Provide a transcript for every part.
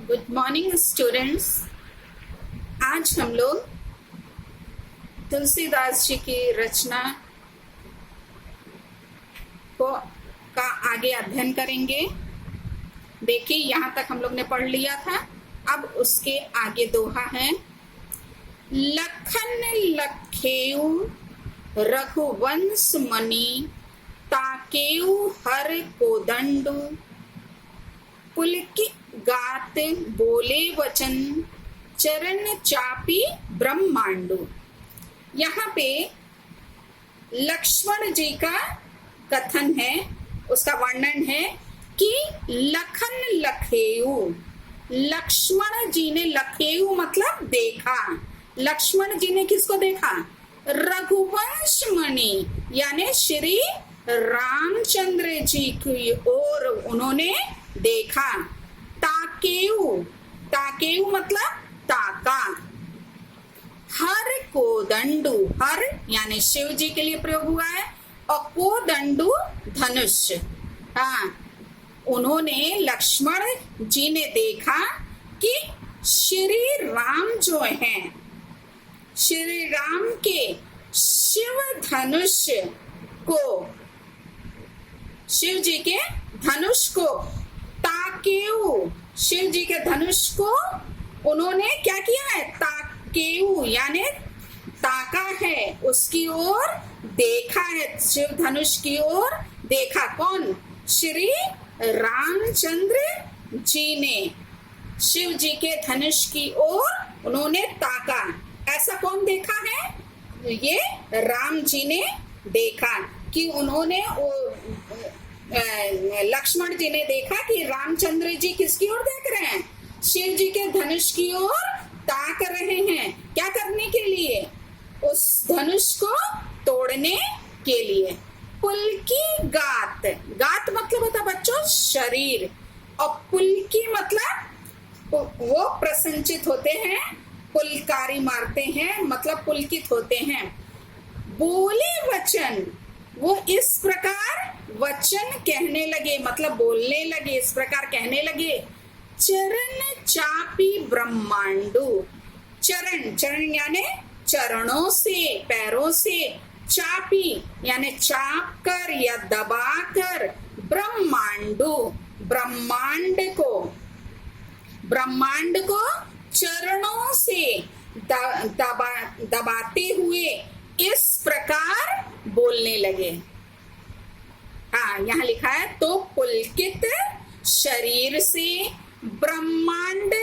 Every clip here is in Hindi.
Good morning students. आज हम लोग तुलसीदास जी की रचना का आगे अध्ययन करेंगे। देखिए, यहाँ तक हम लोग ने पढ़ लिया था। अब उसके आगे दोहा है। लखन लखेऊ रघुवंश मणि, ताकेऊ हर कोदंडु, पुलकित गात बोले वचन, चरण चापी ब्रह्मांडु। यहाँ पे लक्ष्मण जी का कथन है, उसका वर्णन है कि लखन लखेऊ, लक्ष्मण जी ने, लखेऊ मतलब देखा। लक्ष्मण जी ने किसको देखा? रघुवंश मणि यानी श्री रामचंद्र जी की ओर उन्होंने देखा। ताकेऊ, ताकेऊ मतलब ताका। हर कोदंडु, हर यानी शिव जी के लिए प्रयोग हुआ है, और कोदंडु धनुष। हाँ, उन्होंने, लक्ष्मण जी ने देखा कि श्री राम जो हैं, श्री राम के शिव धनुष को, शिव जी के धनुष को, ताकेऊ, शिव जी के धनुष को उन्होंने क्या किया है? ताकेऊ यानी ताका है, उसकी ओर देखा है, शिव धनुष की ओर देखा। कौन? श्री रामचंद्र जी ने शिव जी के धनुष की ओर उन्होंने ताका। ऐसा कौन देखा है? ये राम जी ने देखा कि उन्होंने, लक्ष्मण जी ने देखा कि रामचंद्र जी किसकी ओर देख रहे हैं? शिव जी के धनुष की ओर ताक रहे हैं। क्या करने के लिए? उस धनुष को तोड़ने के लिए। पुलकी गात, गात मतलब होता बच्चों शरीर, और पुलकी मतलब वो प्रसन्नचित होते हैं, पुलकारी मारते हैं, मतलब पुलकित होते हैं। बोले वचन, वो इस प्रकार वचन कहने लगे, मतलब बोलने लगे, इस प्रकार कहने लगे। चरण चापी ब्रह्मांडु, चरण, चरण यानी चरणों से, पैरों से, चापी यानी चाप कर या दबा कर, ब्रह्मांडु, ब्रह्मांड को, ब्रह्मांड को चरणों से दबाते हुए इस प्रकार बोलने लगे। हाँ, यहाँ लिखा है, तो पुलकित शरीर से ब्रह्मांड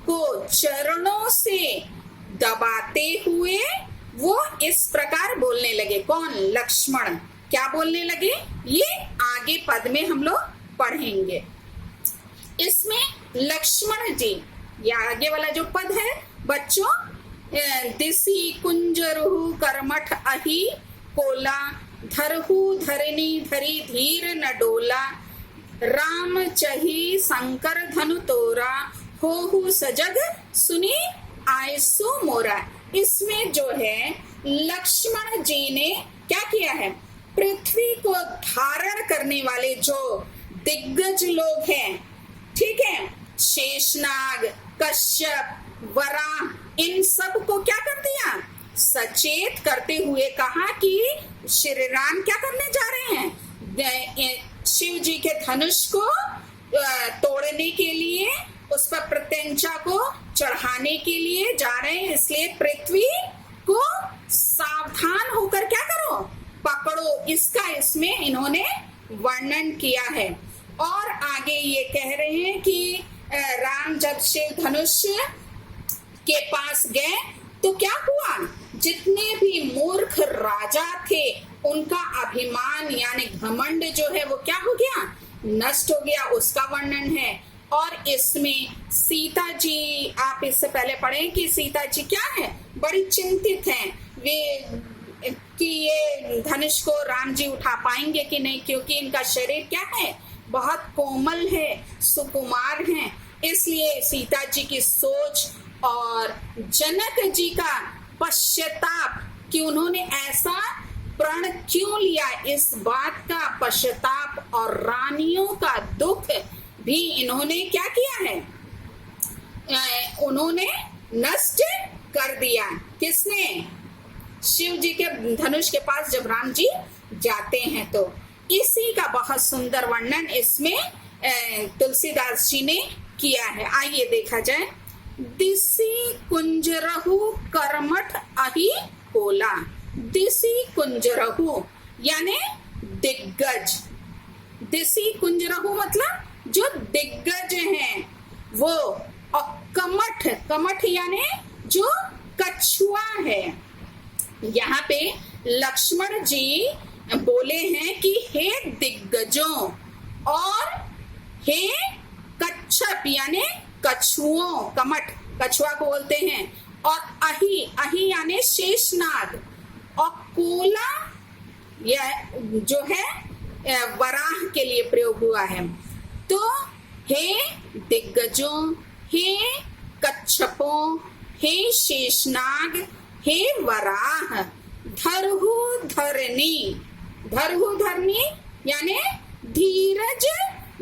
को चरणों से दबाते हुए वो इस प्रकार बोलने लगे। कौन? लक्ष्मण। क्या बोलने लगे? ये आगे पद में हम लोग पढ़ेंगे। इसमें लक्ष्मण जी, ये आगे वाला जो पद है बच्चों, दिसी कुंजरहु करमठ अहि कोला, धरहु धरनी धरी धीर न डोला, राम चही शंकर धनु तोरा, होहु सजग सुनी आयसु मोरा। इसमें जो है लक्ष्मण जी ने क्या किया है? पृथ्वी को धारण करने वाले जो दिग्गज लोग हैं, ठीक है, शेषनाग, कश्यप, वराह, इन सब को क्या कर दिया? सचेत करते हुए कहा कि श्री राम क्या करने जा रहे हैं? शिव जी के धनुष को तोड़ने के लिए, उस पर प्रत्यंचा को चढ़ाने के लिए जा रहे हैं। इसलिए पृथ्वी को सावधान होकर क्या करो? पकड़ो। इसका इसमें इन्होंने वर्णन किया है। और आगे ये कह रहे हैं कि राम जब शिव धनुष के पास गए तो क्या हुआ? जितने भी मूर्ख राजा थे उनका अभिमान यानी घमंड जो है वो क्या हो गया? नष्ट हो गया। उसका वर्णन है। और इसमें सीता जी, आप इससे पहले पढ़े कि सीता जी क्या है? बड़ी चिंतित हैं वे कि ये धनुष को राम जी उठा पाएंगे कि नहीं, क्योंकि इनका शरीर क्या है? बहुत कोमल है, सुकुमार हैं। इसलिए सीता जी की सोच और जनक जी का पश्चाताप कि उन्होंने ऐसा प्रण क्यों लिया, इस बात का पश्चाताप और रानियों का दुख भी इन्होंने क्या किया है? उन्होंने नष्ट कर दिया। किसने? शिव जी के धनुष के पास जब राम जी जाते हैं तो इसी का बहुत सुंदर वर्णन इसमें तुलसीदास जी ने किया है। आइए देखा जाए। दिसी कुंजरहु करमठ अहि होला। दिसी कुंजरहु यानी दिग्गज। दिसी कुंजरहु मतलब जो दिग्गज हैं वो। और कमठ, कमठ यानी जो कछुआ है। यहाँ पे लक्ष्मण जी बोले हैं कि हे दिग्गजों और हे कच्छप यानी कछुओं, कमठ कछुआ को बोलते हैं, और अहि, अहि यानी शेषनाग, और कोला यह जो है वराह के लिए प्रयोग हुआ है। तो हे दिग्गजों, हे कच्छपों, हे शेषनाग, हे वराह, धरहु धरनी। धरहु धरनी यानी धीरज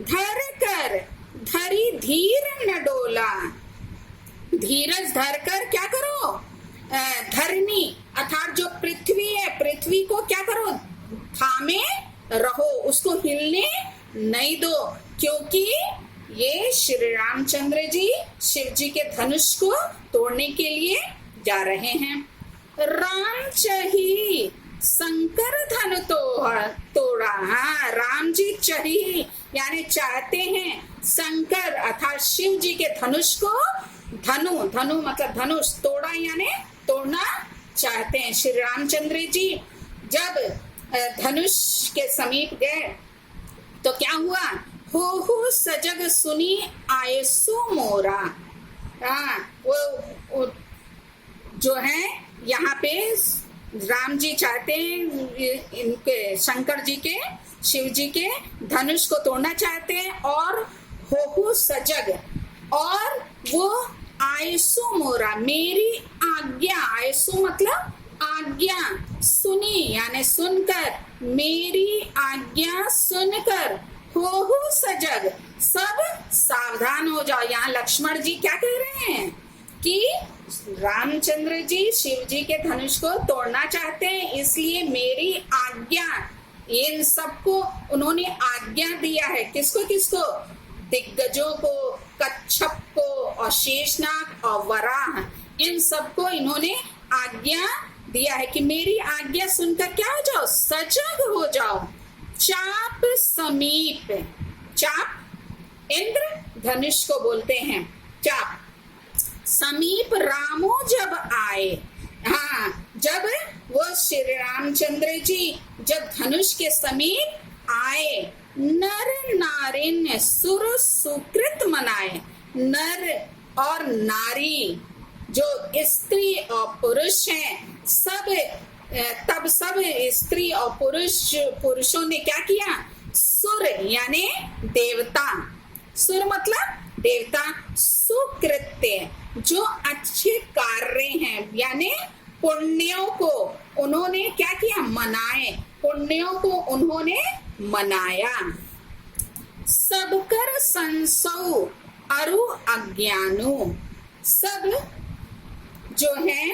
धर कर, धरी धीर न डोला। धीरज धर कर क्या करो? धरनी अर्थात जो पृथ्वी है, पृथ्वी को क्या करो? थामे रहो, उसको हिलने नहीं दो, क्योंकि ये श्री रामचंद्र जी शिव जी के धनुष को तोड़ने के लिए जा रहे हैं। राम चही शंकर धनु तोड़ा। हाँ, राम जी चही यानी चाहते हैं शंकर अर्थात शिव जी के धनुष को, धनु, धनु मतलब धनुष, तोड़ा यानी तोड़ना चाहते हैं। श्री रामचंद्र जी जब धनुष के समीप गए तो क्या हुआ? हो सजग सुनी आयसु मोरा। हाँ, वो जो है यहाँ पे राम जी चाहते हैं इनके शंकर जी के, शिव जी के धनुष को तोड़ना चाहते हैं, और हो सजग, और वो आयसु मोरा मेरी आज्ञा, आयसु मतलब आज्ञा, सुनी यानी सुनकर, मेरी आज्ञा सुनकर हो सजग, सब सावधान हो जाओ। यहाँ लक्ष्मण जी क्या कह रहे हैं कि रामचंद्र जी शिव जी के धनुष को तोड़ना चाहते हैं, इसलिए मेरी आज्ञा, इन सबको उन्होंने आज्ञा दिया है। किसको किसको? दिग्गजों को, कच्छप को, और शेषनाग और वराह, इन सबको इन्होंने आज्ञा दिया है कि मेरी आज्ञा सुनकर क्या हो जाओ? सजग हो जाओ। चाप समीप, चाप इंद्र धनुष को बोलते हैं चाप। समीप रामो जब आए, हाँ, जब वो श्री रामचंद्र जी जब धनुष के समीप आए, नर नारिन सुर सुकृत मनाए। नर और नारी जो स्त्री और पुरुष हैं, सब तब सब स्त्री और पुरुषों ने क्या किया? सुर यानी देवता, सुर मतलब देवता, सुकृत्य जो अच्छे कार्य हैं यानी पुण्यों को उन्होंने क्या किया? मनाए, पुण्यों को उन्होंने मनाया। सबकर संसौ अरु अज्ञानो, सब जो है,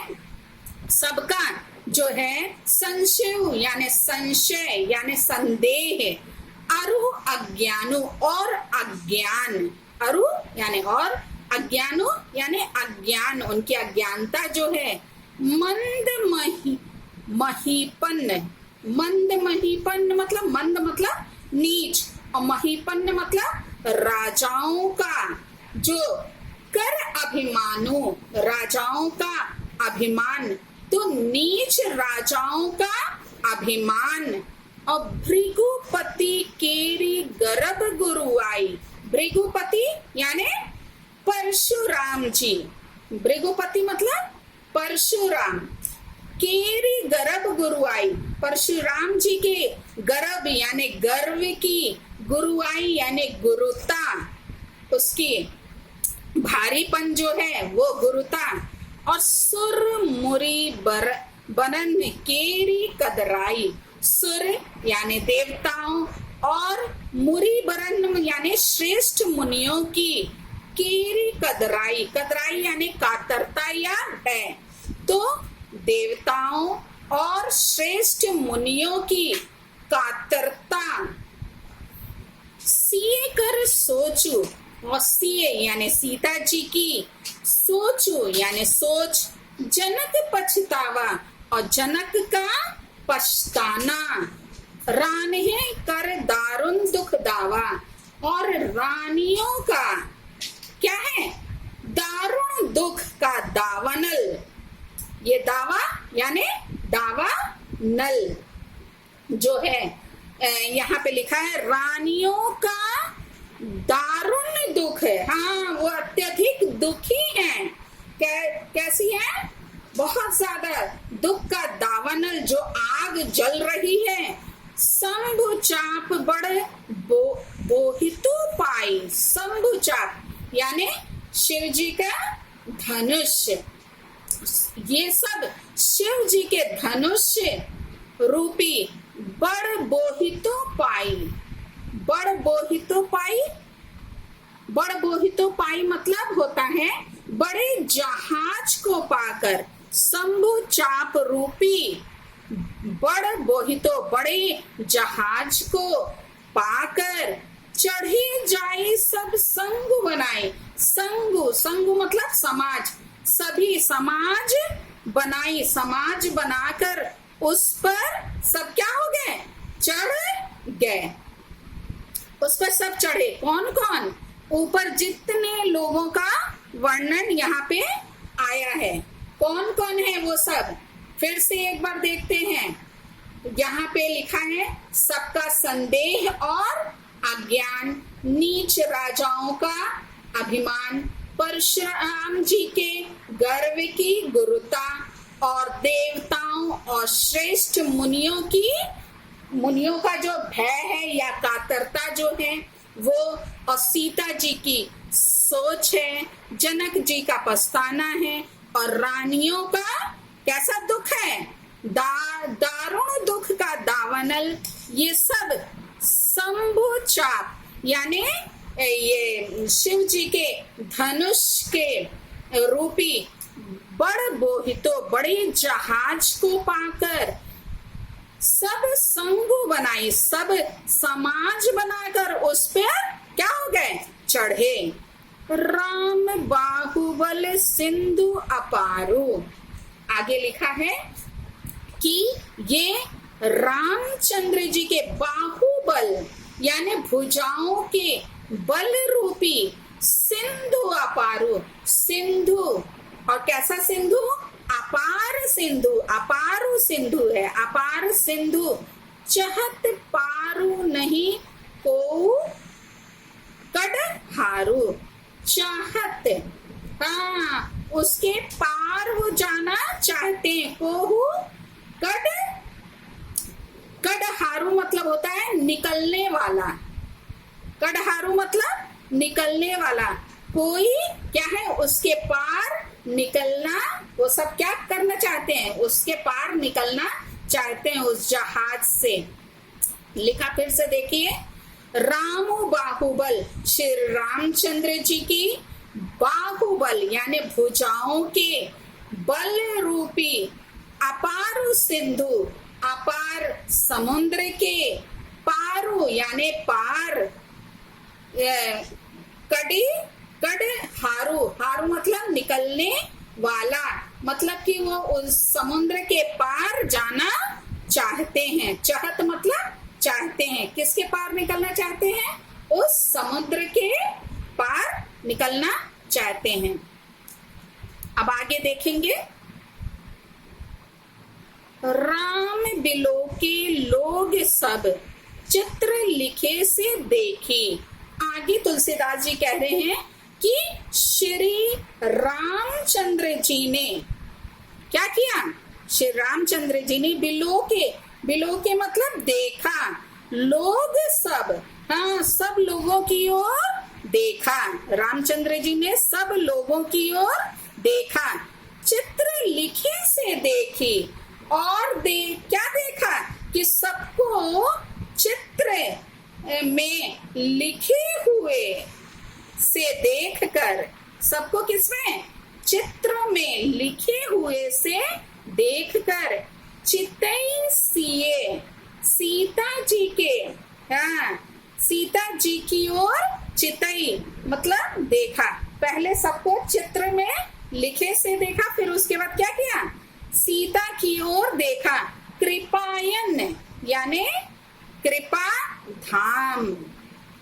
सबका जो है संशय यानी संशय यानी संदेह, अरु अज्ञानो और अज्ञान, अरु यानी और, अज्ञानो यानी अज्ञान, उनकी अज्ञानता जो है। मंद महीपन्न, मंद महीपन्न मतलब मंद मतलब नीच, और महीपन्न मतलब राजाओं का जो कर अभिमानो, राजाओं का अभिमान, तो नीच राजाओं का अभिमान। और भृगुपति केरी गर्भ गुरु आई। भृगुपति यानी परशुराम जी, भृगुपति मतलब परशुराम, केरी गर्भ गुरु आई, परशुराम जी के गर्भ यानी गर्व की, गुरु आई यानी गुरुता, उसकी भारीपन जो है वो गुरुता। और सुर मुरी बनन केरी कदराई, सुर यानी देवताओं और मुरी बरन यानी श्रेष्ठ मुनियों की कीरी कदराई, कदराई यानी कातरता या भय। तो देवताओं और श्रेष्ठ मुनियों की कातरता सीए कर सोचू, और सीए यानी सीता जी की, सोचू यानी सोच, जनक पछतावा और जनक का पछताना, रान्हे कर दारुण दुख दावा, और रानियों का क्या है, दारुण दुख का दावानल। ये दावा यानी दावा नल जो है यहाँ पे लिखा है, रानियों का दारुण दुख है। हाँ, वो अत्यधिक दुखी हैं। कैसी है, बहुत ज्यादा दुख का दावानल, जो आग जल रही है। शंभु चाप बड़ बोहितो पाई, शंभु चाप यानी शिव जी का धनुष। ये सब शिव जी के धनुष रूपी बड़ बोहितो पाई, बड़ बोहितो पाई, बड़ बोहितो पाई मतलब होता है बड़े जहाज को पाकर, शंभु चाप रूपी बड़ बोहितो बड़े जहाज को पाकर, चढ़ी जाई सब संगु बनाए, संगु, संगु मतलब समाज, सभी समाज बनाई, समाज बनाकर उस पर सब क्या हो गए, चढ़ गए। उस पर सब चढ़े, कौन कौन, ऊपर जितने लोगों का वर्णन यहाँ पे आया है, कौन कौन है वो सब, फिर से एक बार देखते हैं। यहाँ पे लिखा है, सबका संदेह और अज्ञान, नीच राजाओं का अभिमान, परशुराम जी के गर्व की गुरुता, और देवताओं और श्रेष्ठ मुनियों की, मुनियों का जो भय है या कातरता जो है वो, और सीता जी की सोच है, जनक जी का पछताना है, और रानियों का कैसा दुख है, दारुण दुख का दावानल। ये सब शंभु चाप यानी ये शिव जी के धनुष के रूपी बड़ बोहितो बड़े जहाज को पाकर, सब संगु बनाई, सब समाज बनाकर उस पर क्या हो गए, चढ़े। राम बाहुबल सिंधु अपारू, आगे लिखा है कि ये रामचंद्र जी के बाहुबल यानी भुजाओं के बल रूपी सिंधु अपारू, सिंधु, और कैसा सिंधु, अपार सिंधु, अपारू सिंधु है, अपार सिंधु, चहत पारू नहीं को कड हारू, चाहत, हाँ उसके पार वो जाना चाहते हैं, कोहू कड, कड हारू मतलब होता है निकलने वाला, कड हारू मतलब निकलने वाला, कोई क्या है उसके पार निकलना, वो सब क्या करना चाहते हैं, उसके पार निकलना चाहते हैं उस जहाज से। लिखा फिर से देखिए, रामु बाहुबल, श्री रामचंद्र जी की बाहुबल यानी भुजाओं के बल रूपी, अपार सिंधु, अपार समुद्र के, पारू यानी पार, कड़ी कड हारू, हारू मतलब निकलने वाला, मतलब कि वो उस समुद्र के पार जाना चाहते हैं, चाहत मतलब चाहते हैं, किसके पार निकलना चाहते हैं, उस समुद्र के पार निकलना चाहते हैं। अब आगे देखेंगे, राम बिलो के लोग सब चित्र लिखे से देखी। आगे तुलसीदास जी कह रहे हैं कि श्री रामचंद्र जी ने क्या किया, श्री रामचंद्र जी ने बिलो के मतलब देखा, लोग सब, हाँ सब लोगों की ओर देखा, रामचंद्र जी ने सब लोगों की ओर देखा, चित्र लिखे से देखी, और क्या देखा कि सबको चित्र में लिखे हुए से देखकर, सबको किसमें? चित्र में लिखे हुए से देखकर, चितई सिए, सीता जी के, हाँ सीता जी की ओर चितई मतलब देखा। पहले सबको चित्र में लिखे से देखा, फिर उसके बाद क्या किया? सीता की ओर देखा। कृपायन यानी कृपा धाम,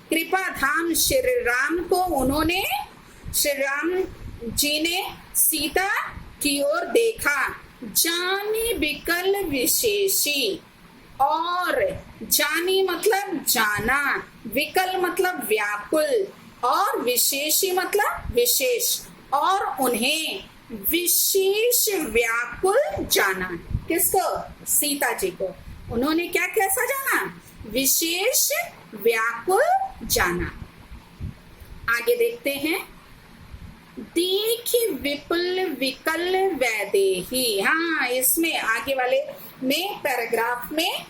कृपा धाम श्री राम को उन्होंने, श्री राम जी ने सीता की ओर देखा। जानी विकल विशेषी, और जानी मतलब जाना, विकल मतलब व्याकुल, और विशेषी मतलब विशेष, और उन्हें विशेष व्याकुल जाना। किसको? सीता जी को। उन्होंने क्या कैसा जाना? विशेष व्याकुल जाना। आगे देखते हैं। देखी विपुल विकल वैदेही, हाँ इसमें आगे वाले में पैराग्राफ में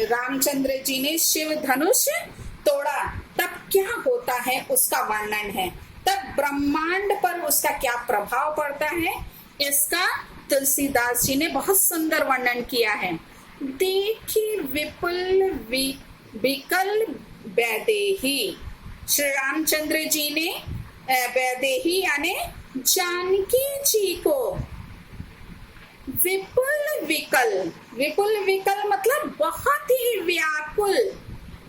रामचंद्र जी ने शिव धनुष तोड़ा तब क्या होता है उसका वर्णन है, तब ब्रह्मांड पर उसका क्या प्रभाव पड़ता है, इसका तुलसीदास जी ने बहुत सुंदर वर्णन किया है। देखी विपुल विकल वैदेही, श्री रामचंद्र जी ने वैदेही यानी जानकी जी को विपुल विकल, विपुल विकल मतलब बहुत ही व्याकुल,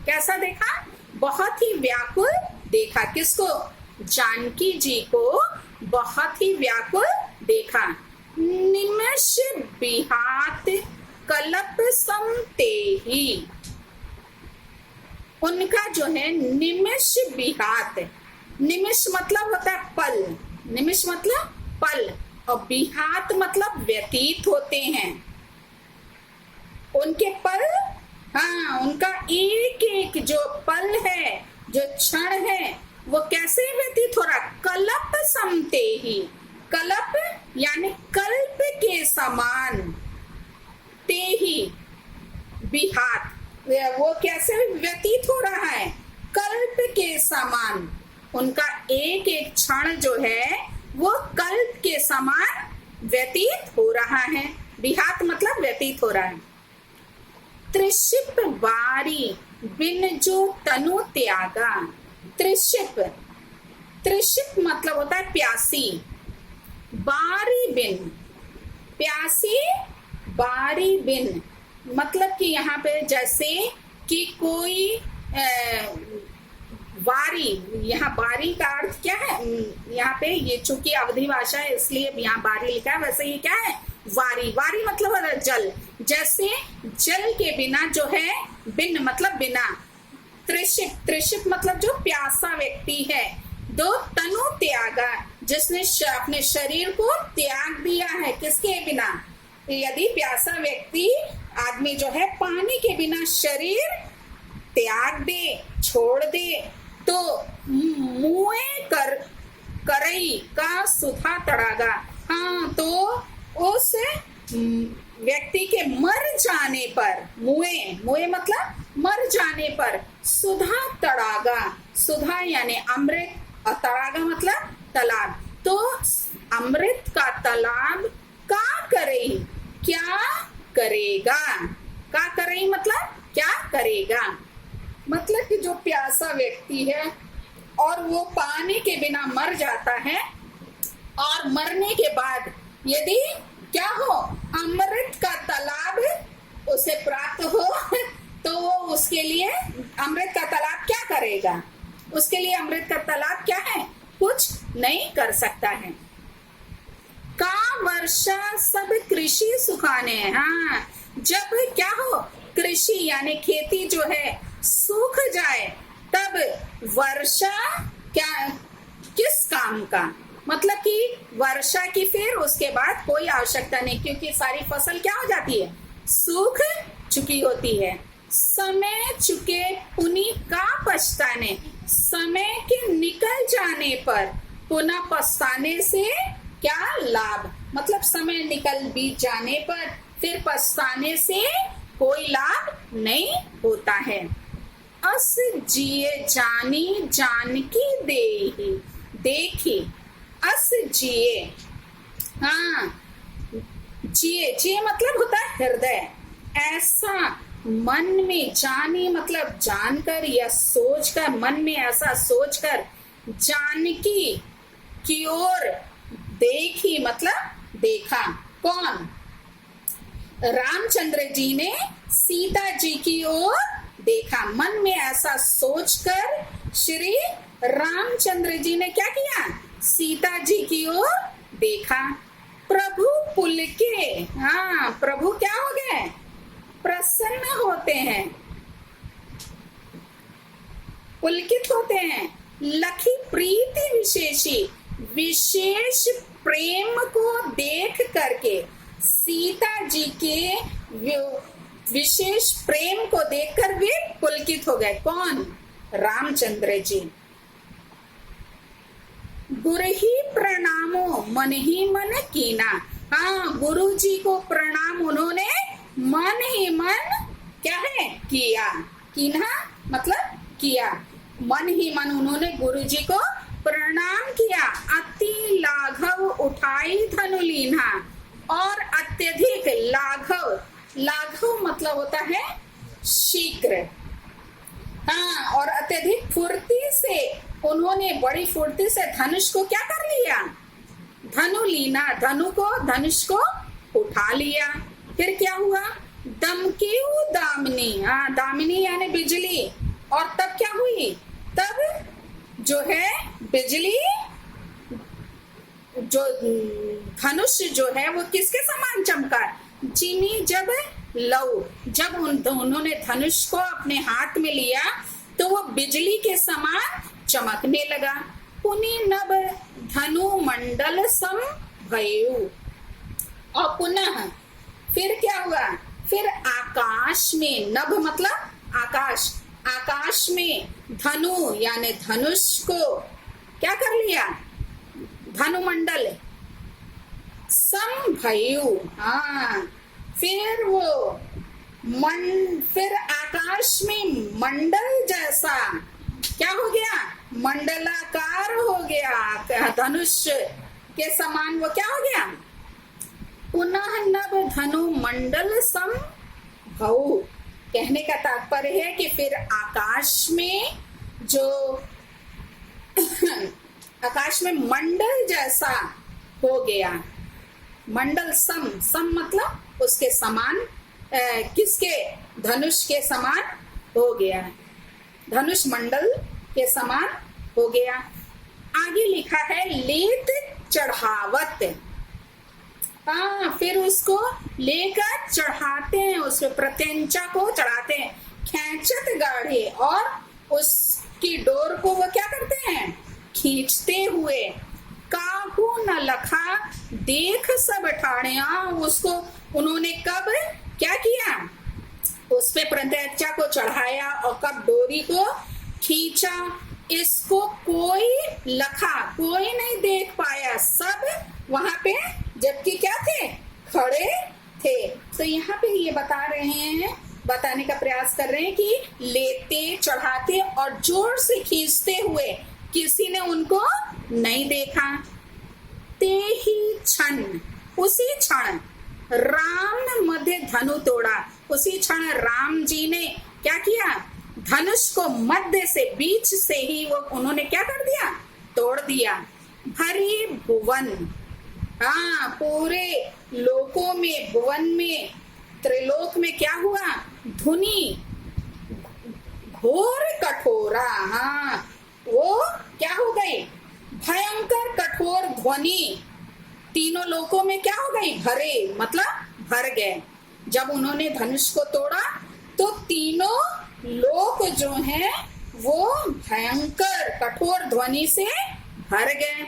कैसा देखा? बहुत ही व्याकुल देखा। किसको? जानकी जी को बहुत ही व्याकुल देखा। निमिष बिहात कलप समतेही, उनका जो है निमिष बिहात, निमिष मतलब होता है पल, निमिष मतलब पल, और बिहात मतलब व्यतीत होते हैं। उनके पल, हाँ उनका एक एक जो पल है, जो क्षण है, वो कैसे व्यतीत हो रहा? कल्प समते ही, कल्प यानी कल्प के समान, ते ही बिहात, वो कैसे व्यतीत हो रहा है? कल्प के समान। उनका एक एक क्षण जो है वो कल्प के समान व्यतीत हो रहा है। बिहात मतलब व्यतीत हो रहा है। त्रिशिप बारी बिन जो तनु त्यागा, त्रिशिप, त्रिशिप मतलब होता है प्यासी, बारी बिन, प्यासी बारी बिन मतलब कि यहाँ पे जैसे कि कोई बारी, यहाँ बारी का अर्थ क्या है? यहाँ पे ये चूंकि अवधि भाषा है इसलिए यहाँ बारी लिखा है, वैसे ये क्या है? वारी, वारी मतलब जल, जैसे जल के बिना जो है, बिन मतलब बिना, त्रिशिप, त्रिशिप मतलब जो प्यासा व्यक्ति है, दो तनु त्यागा जिसने अपने शरीर को त्याग दिया है, किसके बिना? यदि प्यासा व्यक्ति आदमी जो है पानी के बिना शरीर त्याग दे, छोड़ दे, तो मुए करई का सुधा तड़ागा, हाँ तो उस व्यक्ति के मर जाने पर, मुए, मुए मतलब मर जाने पर, सुधा तड़ागा, सुधा यानी अमृत, और तड़ागा मतलब तालाब, तो अमृत का तालाब का करे, क्या करेगा? का करे मतलब क्या करेगा? मतलब कि जो प्यासा व्यक्ति है और वो पानी के बिना मर जाता है, और मरने के बाद यदि क्या हो, अमृत का तालाब उसे प्राप्त हो, तो वो उसके लिए अमृत का तालाब क्या करेगा? उसके लिए अमृत का तालाब क्या है? कुछ नहीं कर सकता है। का वर्षा सब कृषि सुखाने, हाँ जब क्या हो, कृषि यानी खेती जो है सूख जाए, तब वर्षा क्या, किस काम का? मतलब कि वर्षा की फिर उसके बाद कोई आवश्यकता नहीं, क्योंकि सारी फसल क्या हो जाती है? सूख चुकी होती है। समय चुके पुनि का पछताने, समय के निकल जाने पर पुनः पछताने से क्या लाभ? मतलब समय निकल बीत जाने पर फिर पछताने से कोई लाभ नहीं होता है। अस जिए जानी जानकी देहि देखी। अस जिए, हाँ, जिए, जिए मतलब होता है हृदय। ऐसा मन में, जानी मतलब जानकर या सोचकर, मन में ऐसा सोचकर, जानकी की ओर, देखी मतलब देखा। कौन? रामचंद्र जी ने सीता जी की ओर देखा। मन में ऐसा सोचकर श्री रामचंद्र जी ने क्या किया? सीता जी की ओर देखा। प्रभु पुलके, हाँ, प्रभु क्या हो गए? प्रसन्न होते हैं, पुलकित होते हैं। लखी प्रीति विशेषी, विशेष प्रेम को देख करके, सीता जी के विशेष प्रेम को देखकर वे पुलकित हो गए। कौन? रामचंद्र जी। गुरु ही प्रणामो मन ही मन कीना, हाँ, गुरु जी को प्रणाम उन्होंने मन ही मन क्या है? किया। कीना मतलब किया। मन ही मन उन्होंने गुरु जी को प्रणाम किया। अति लाघव उठाई धनु लीन्हा, और अत्यधिक लाघव, लाघव मतलब होता है शीघ्र, हाँ, और अत्यधिक फुर्ती से उन्होंने बड़ी फुर्ती से धनुष को क्या कर लिया? धनु लीना, धनु को, धनुष को उठा लिया। फिर क्या हुआ? दमकेऊ दामिनी, हाँ, दामिनी यानी बिजली। और तब क्या हुई? तब जो है बिजली, जो धनुष जो है वो किसके समान चमका? जिमी जब लव, जब उन्होंने धनुष को अपने हाथ में लिया तो वो बिजली के समान चमकने लगा। पुनि नभ धनु मंडल सम भयु, और पुनः फिर क्या हुआ? फिर आकाश में, नभ मतलब आकाश, आकाश में धनु यानी धनुष को क्या कर लिया? धनुमंडल सम भयु, हाँ, फिर वो फिर आकाश में मंडल जैसा क्या हो गया? मंडलाकार हो गया, धनुष के समान वो क्या हो गया? पुनः नभ धनु मंडल सम भऊ, कहने का तात्पर्य है कि फिर आकाश में जो आकाश में मंडल जैसा हो गया। मंडल सम, सम मतलब उसके समान, किसके? धनुष के समान हो गया, धनुष मंडल के समान हो गया। आगे लिखा है लेत चढ़ावत, हाँ, फिर उसको लेकर चढ़ाते हैं, उसको प्रत्यंचा को चढ़ाते हैं। खेचत गाढ़े, और उसकी डोर को वो क्या करते हैं? खींचते हुए। काहू न लखा देख सब ठाणे, उसको उन्होंने कब क्या किया? उस पे प्रत्यंचा को चढ़ाया और कब डोरी को खींचा। इसको कोई लखा, कोई नहीं देख पाया, सब वहां पे जबकि क्या थे? खड़े थे। तो यहाँ पे ये बता रहे हैं, बताने का प्रयास कर रहे हैं कि लेते, चढ़ाते और जोर से खींचते हुए किसी ने उनको नहीं देखा। ते ही क्षण, उसी क्षण राम मध्य धनु तोड़ा, उसी क्षण राम जी ने क्या किया? धनुष को मध्य से, बीच से ही वो उन्होंने क्या कर दिया? तोड़ दिया। भरी भुवन, हाँ, पूरे लोकों में, भुवन में, त्रिलोक में क्या हुआ? धुनी घोर कठोरा, हाँ, वो क्या हो गई? भयंकर कठोर ध्वनि तीनों लोकों में क्या हो गई? भरे मतलब भर गए। जब उन्होंने धनुष को तोड़ा तो तीनों लोक जो हैं वो भयंकर कठोर ध्वनि से भर गए।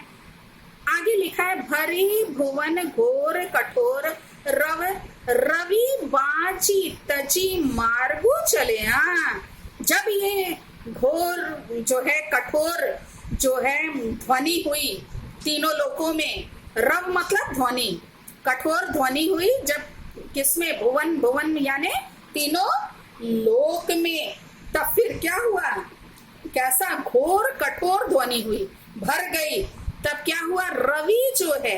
आगे लिखा है भरी भुवन घोर कठोर रव रवि बाची तजी मार्गो चले। हाँ, जब ये घोर जो है, कठोर जो है ध्वनि हुई तीनों लोकों में, रव मतलब ध्वनि, कठोर ध्वनि हुई जब किसमें? भुवन, भुवन यानी तीनों लोक में। तब फिर क्या हुआ, कैसा घोर कठोर ध्वनि हुई, भर गई। तब क्या हुआ, रवि जो है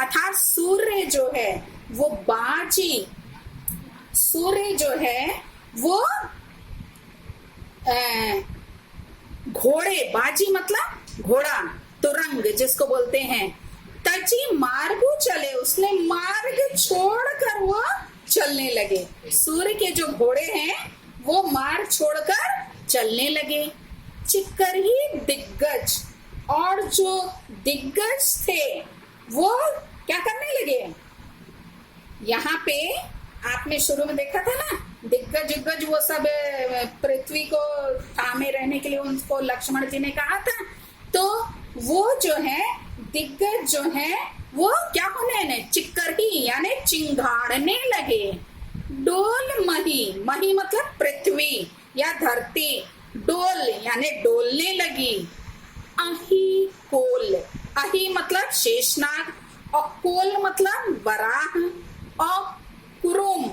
अर्थात सूर्य जो है वो बाजी, सूर्य जो है वो घोड़े, बाजी मतलब घोड़ा, तुरंग जिसको बोलते हैं, तजी मार्गु चले, उसने मार्ग छोड़कर वो चलने लगे। सूर्य के जो घोड़े हैं वो मार्ग छोड़कर चलने लगे। चिक्कर ही दिग्गज, और जो दिग्गज थे वो क्या करने लगे, यहाँ पे आपने शुरू में देखा था ना, दिग्गज दिग्गज वो सब पृथ्वी को थामे रहने के लिए उनको लक्ष्मण जी ने कहा था। तो वो जो है दिग्गज जो है वो क्या होने ने, चिक्कर ही यानी चिंगाड़ने लगे। डोल मही, मही मतलब पृथ्वी या धरती, डोल यानी डोलने लगी। अही कोल, अही मतलब शेषनाग, और कोल मतलब वराह, और कुरुम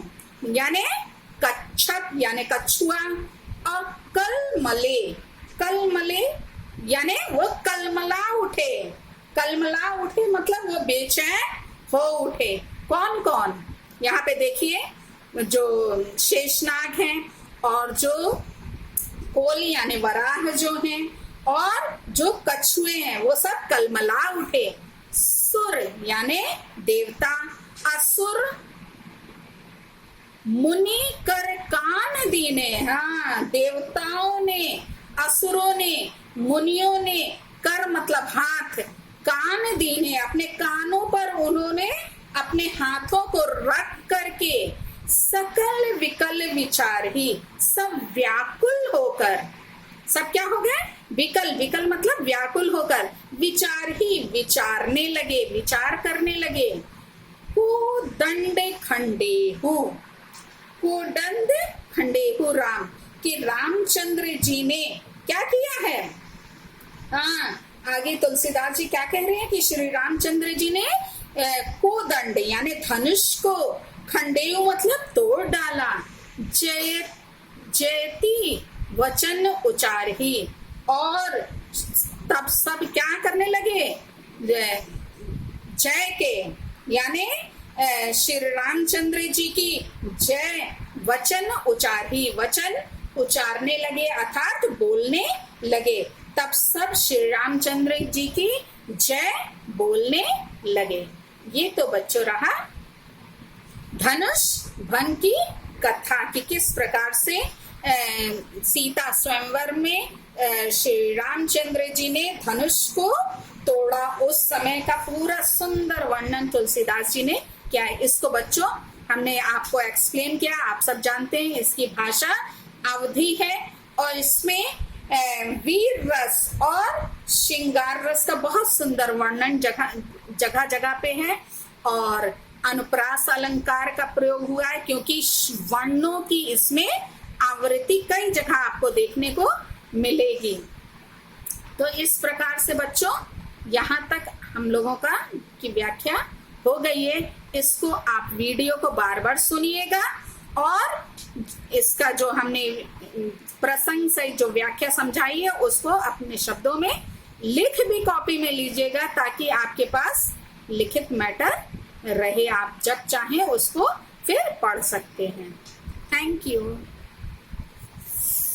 यानी कच्छप यानी कछुआ, और कलमले, कलमले यानी वो कलमला उठे, कलमला उठे मतलब वो बेचैन हो उठे। कौन कौन, यहाँ पे देखिए जो शेषनाग हैं, और जो कोल यानी वराह जो हैं, और जो कछुए हैं वो सब कलमला उठे। सुर यानी देवता, असुर मुनि कर कान दीने, हाँ देवताओं ने, असुरों ने, मुनियों ने, कर मतलब हाथ, कान दीने अपने कानों पर उन्होंने अपने हाथों को रख करके, सकल विकल विचार ही, सब व्याकुल होकर, सब क्या हो गए, विकल, विकल मतलब व्याकुल होकर, विचार ही विचारने लगे, विचार करने लगे। कोदंड खंडेहु, कोदंड खंडेहु राम, कि रामचंद्र जी ने क्या किया है, हाँ आगे तुलसीदास जी क्या कह रहे हैं कि श्री रामचंद्र जी ने कोदंड यानी धनुष को, खंडेयु मतलब तोड़ डाला, जय जयती वचन उचार ही, और तब सब क्या करने लगे, जय के यानी श्री रामचंद्र जी की जय वचन उचार ही, वचन उचारने लगे अर्थात बोलने लगे। तब सब श्री रामचंद्र जी की जय बोलने लगे। ये तो बच्चों रहा धनुष भंग की कथा कि किस प्रकार से सीता स्वयंवर में श्री रामचंद्र जी ने धनुष को तोड़ा। उस समय का पूरा सुंदर वर्णन तुलसीदास जी ने किया है। इसको बच्चों हमने आपको एक्सप्लेन किया, आप सब जानते हैं इसकी भाषा अवधि है, और इसमें वीर रस और श्रृंगार रस का बहुत सुंदर वर्णन जगह जगह पे है, और अनुप्रास अलंकार का प्रयोग हुआ है, क्योंकि वर्णों की इसमें आवृत्ति कई जगह आपको देखने को मिलेगी। तो इस प्रकार से बच्चों यहाँ तक हम लोगों का की व्याख्या हो गई है। इसको आप वीडियो को बार बार सुनिएगा, और इसका जो हमने प्रसंग से जो व्याख्या समझाई है उसको अपने शब्दों में लिख भी कॉपी में लीजिएगा, ताकि आपके पास लिखित मैटर रहे, आप जब चाहें उसको फिर पढ़ सकते हैं। Thank you.